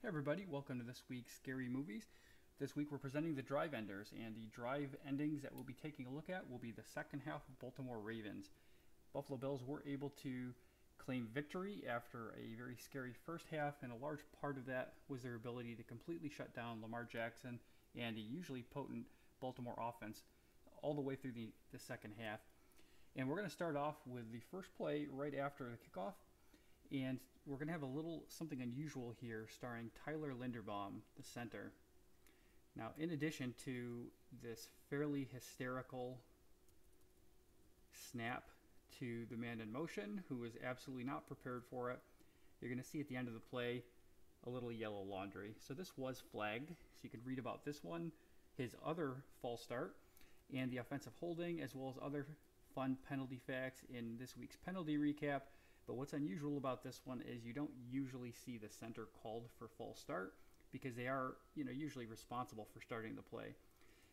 Hey everybody, welcome to this week's Scary Movies. This week we're presenting the drive enders, and the drive endings that we'll be taking a look at will be the second half of Baltimore Ravens. Buffalo Bills were able to claim victory after a very scary first half, and a large part of that was their ability to completely shut down Lamar Jackson and a usually potent Baltimore offense all the way through the second half. And we're going to start off with the first play right after the kickoff. And we're going to have a little something unusual here starring Tyler Linderbaum, the center. Now, in addition to this fairly hysterical snap to the man in motion, who is absolutely not prepared for it, you're going to see at the end of the play a little yellow laundry. So this was flagged, so you can read about this one, his other false start, and the offensive holding, as well as other fun penalty facts in this week's penalty recap. But what's unusual about this one is you don't usually see the center called for false start because they are, usually responsible for starting the play.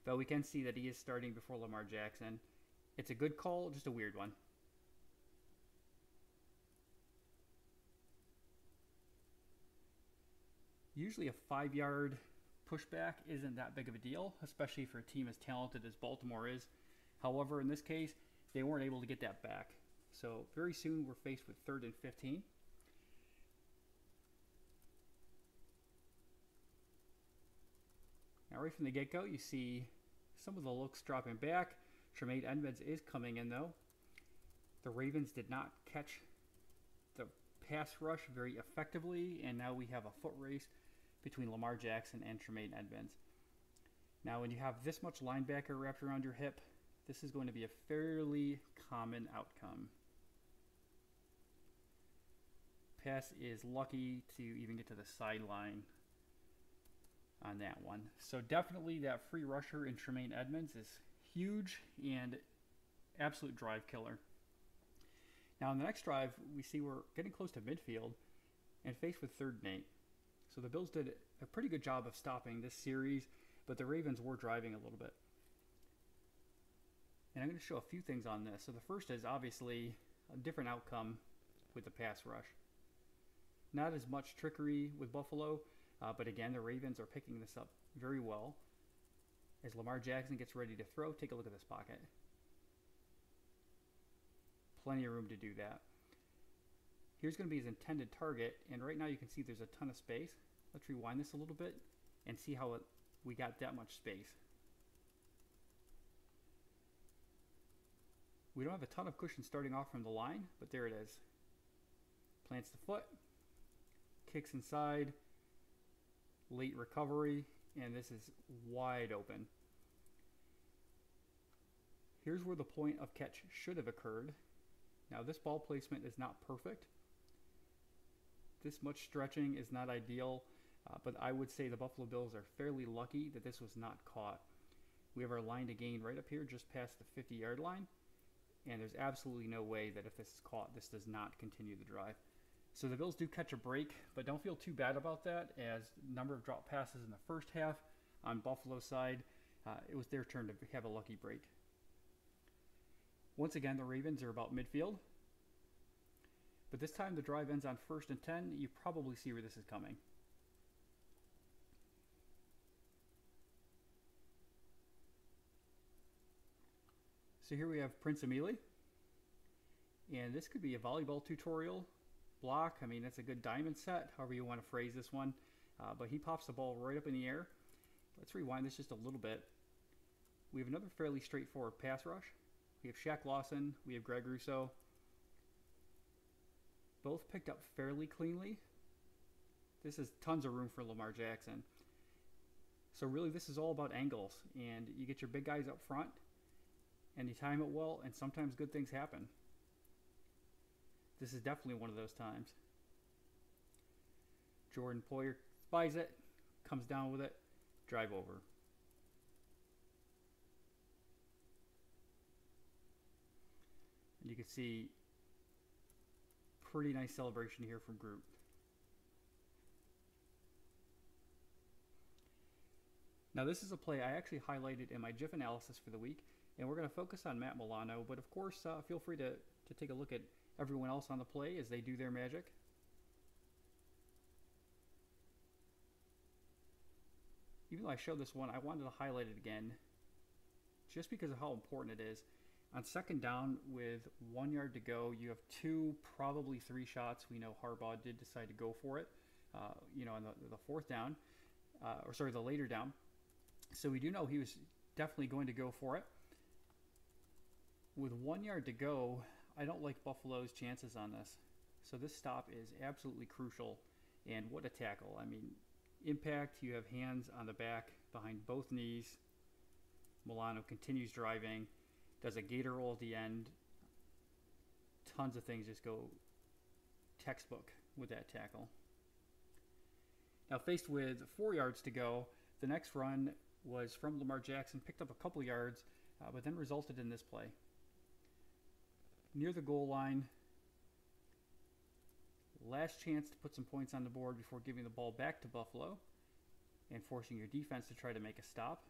But we can see that he is starting before Lamar Jackson. It's a good call, just a weird one. Usually a 5-yard pushback isn't that big of a deal, especially for a team as talented as Baltimore is. However, in this case, they weren't able to get that back. So very soon we're faced with 3rd and 15. Now right from the get-go, you see some of the looks dropping back. Tremaine Edmonds is coming in though. The Ravens did not catch the pass rush very effectively, and now we have a foot race between Lamar Jackson and Tremaine Edmonds. Now when you have this much linebacker wrapped around your hip, this is going to be a fairly common outcome. Pass is lucky to even get to the sideline on that one. So definitely that free rusher in Tremaine Edmonds is huge and absolute drive killer. Now in the next drive, we see we're getting close to midfield and faced with 3rd and 8. So the Bills did a pretty good job of stopping this series, but the Ravens were driving a little bit. And I'm going to show a few things on this. So the first is obviously a different outcome with the pass rush. Not as much trickery with Buffalo, but again, the Ravens are picking this up very well. As Lamar Jackson gets ready to throw, take a look at this pocket. Plenty of room to do that. Here's going to be his intended target, and right now you can see there's a ton of space. Let's rewind this a little bit and see how we got that much space. We don't have a ton of cushion starting off from the line, but there it is. Plants the foot, kicks inside, late recovery, and this is wide open. Here's where the point of catch should have occurred. Now this ball placement is not perfect. This much stretching is not ideal, but I would say the Buffalo Bills are fairly lucky that this was not caught. We have our line to gain right up here just past the 50-yard line, and there's absolutely no way that if this is caught, this does not continue the drive. So the Bills do catch a break, but don't feel too bad about that, as number of drop passes in the first half on Buffalo's side, it was their turn to have a lucky break. Once again, the Ravens are about midfield, but this time the drive ends on 1st and 10. You probably see where this is coming. So here we have Prince Emili, and this could be a volleyball tutorial block. I mean, it's a good diamond set, however you want to phrase this one, but he pops the ball right up in the air. Let's rewind this just a little bit. We have another fairly straightforward pass rush. We have Shaq Lawson, we have Greg Rousseau. Both picked up fairly cleanly. This is tons of room for Lamar Jackson. So really this is all about angles, and you get your big guys up front and you time it well, and sometimes good things happen. This is definitely one of those times. Jordan Poyer spies it, comes down with it, drive over. And you can see pretty nice celebration here from Group. Now this is a play I actually highlighted in my GIF analysis for the week, and we're going to focus on Matt Milano, but of course feel free to take a look at everyone else on the play as they do their magic. even though I showed this one, I wanted to highlight it again just because of how important it is. On second down with 1 yard to go, you have 2, probably 3 shots. We know Harbaugh did decide to go for it, on the fourth down, the later down. So we do know he was definitely going to go for it. With 1 yard to go, I don't like Buffalo's chances on this. So this stop is absolutely crucial. And what a tackle. I mean, impact, you have hands on the back behind both knees. Milano continues driving, does a gator roll at the end. Tons of things just go textbook with that tackle. Now faced with 4 yards to go, the next run was from Lamar Jackson, picked up a couple yards, but then resulted in this play. Near the goal line, last chance to put some points on the board before giving the ball back to Buffalo and forcing your defense to try to make a stop.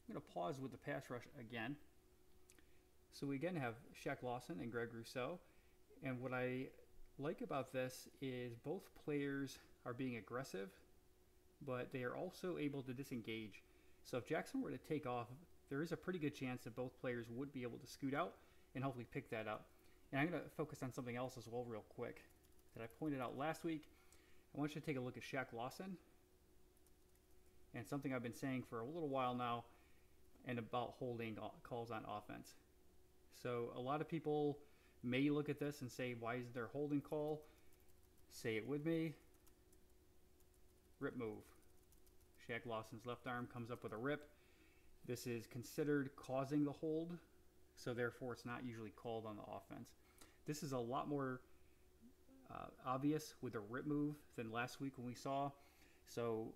I'm going to pause with the pass rush again. So we again have Shaq Lawson and Greg Rousseau. And what I like about this is both players are being aggressive, but they are also able to disengage. So if Jackson were to take off, there is a pretty good chance that both players would be able to scoot out and hopefully pick that up. And I'm going to focus on something else as well real quick that I pointed out last week. I want you to take a look at Shaq Lawson and something I've been saying for a little while now, and about holding calls on offense. So a lot of people may look at this and say, why is there a holding call? Say it with me. Rip move. Shaq Lawson's left arm comes up with a rip. This is considered causing the hold, so therefore it's not usually called on the offense. This is a lot more obvious with a rip move than last week when we saw. So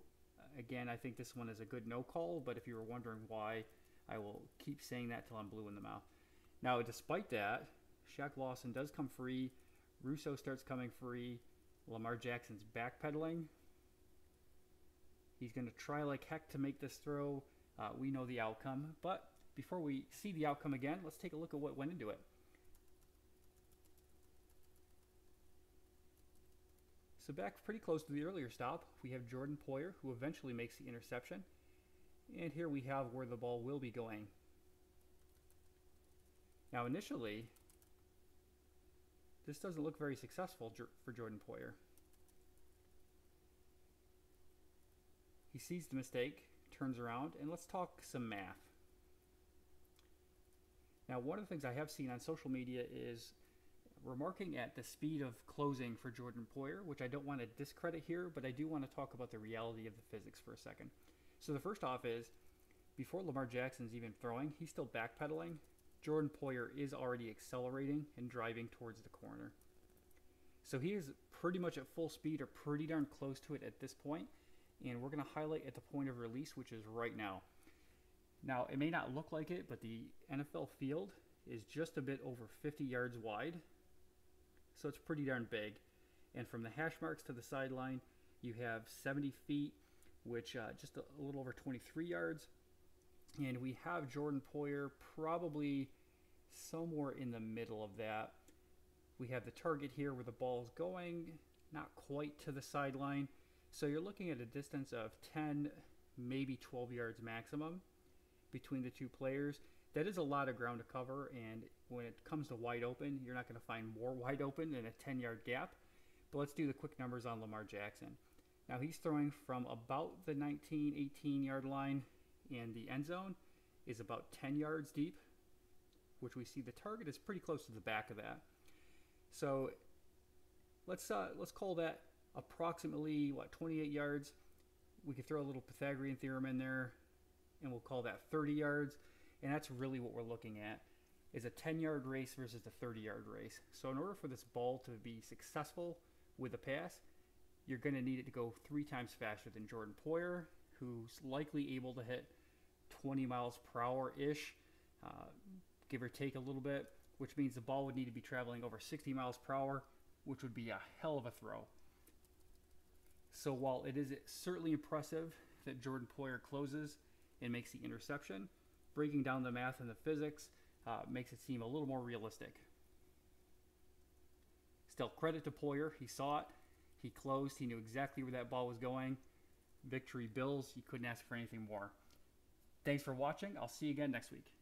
again, I think this one is a good no call, but if you were wondering why, I will keep saying that till I'm blue in the mouth. Now, despite that, Shaq Lawson does come free. Rousseau starts coming free. Lamar Jackson's backpedaling. He's going to try like heck to make this throw. We know the outcome, but before we see the outcome again, let's take a look at what went into it. So back pretty close to the earlier stop, we have Jordan Poyer, who eventually makes the interception. And here we have where the ball will be going. Now initially, this doesn't look very successful for Jordan Poyer. He sees the mistake, turns around, and let's talk some math. Now, one of the things I have seen on social media is remarking at the speed of closing for Jordan Poyer, which I don't want to discredit here, but I do want to talk about the reality of the physics for a second. So the first off is, before Lamar Jackson's even throwing, he's still backpedaling. Jordan Poyer is already accelerating and driving towards the corner. So he is pretty much at full speed or pretty darn close to it at this point. And we're going to highlight at the point of release, which is right now. Now, it may not look like it, but the NFL field is just a bit over 50 yards wide. So it's pretty darn big. And from the hash marks to the sideline, you have 70 feet, which just a little over 23 yards. And we have Jordan Poyer probably somewhere in the middle of that. We have the target here where the ball is going, not quite to the sideline. So you're looking at a distance of 10, maybe 12 yards maximum between the two players. That is a lot of ground to cover, and when it comes to wide open, you're not going to find more wide open than a 10-yard gap. But let's do the quick numbers on Lamar Jackson. Now he's throwing from about the 19, 18-yard line, and the end zone is about 10 yards deep, which we see the target is pretty close to the back of that. So let's call that approximately, 28 yards. We could throw a little Pythagorean theorem in there, and we'll call that 30 yards. And that's really what we're looking at, is a 10-yard race versus a 30-yard race. So in order for this ball to be successful with a pass, you're going to need it to go 3 times faster than Jordan Poyer, who's likely able to hit 20 miles per hour-ish, give or take a little bit, which means the ball would need to be traveling over 60 miles per hour, which would be a hell of a throw. So while it is certainly impressive that Jordan Poyer closes and makes the interception, breaking down the math and the physics makes it seem a little more realistic. Still, credit to Poyer. He saw it. He closed. He knew exactly where that ball was going. victory Bills. You couldn't ask for anything more. Thanks for watching. I'll see you again next week.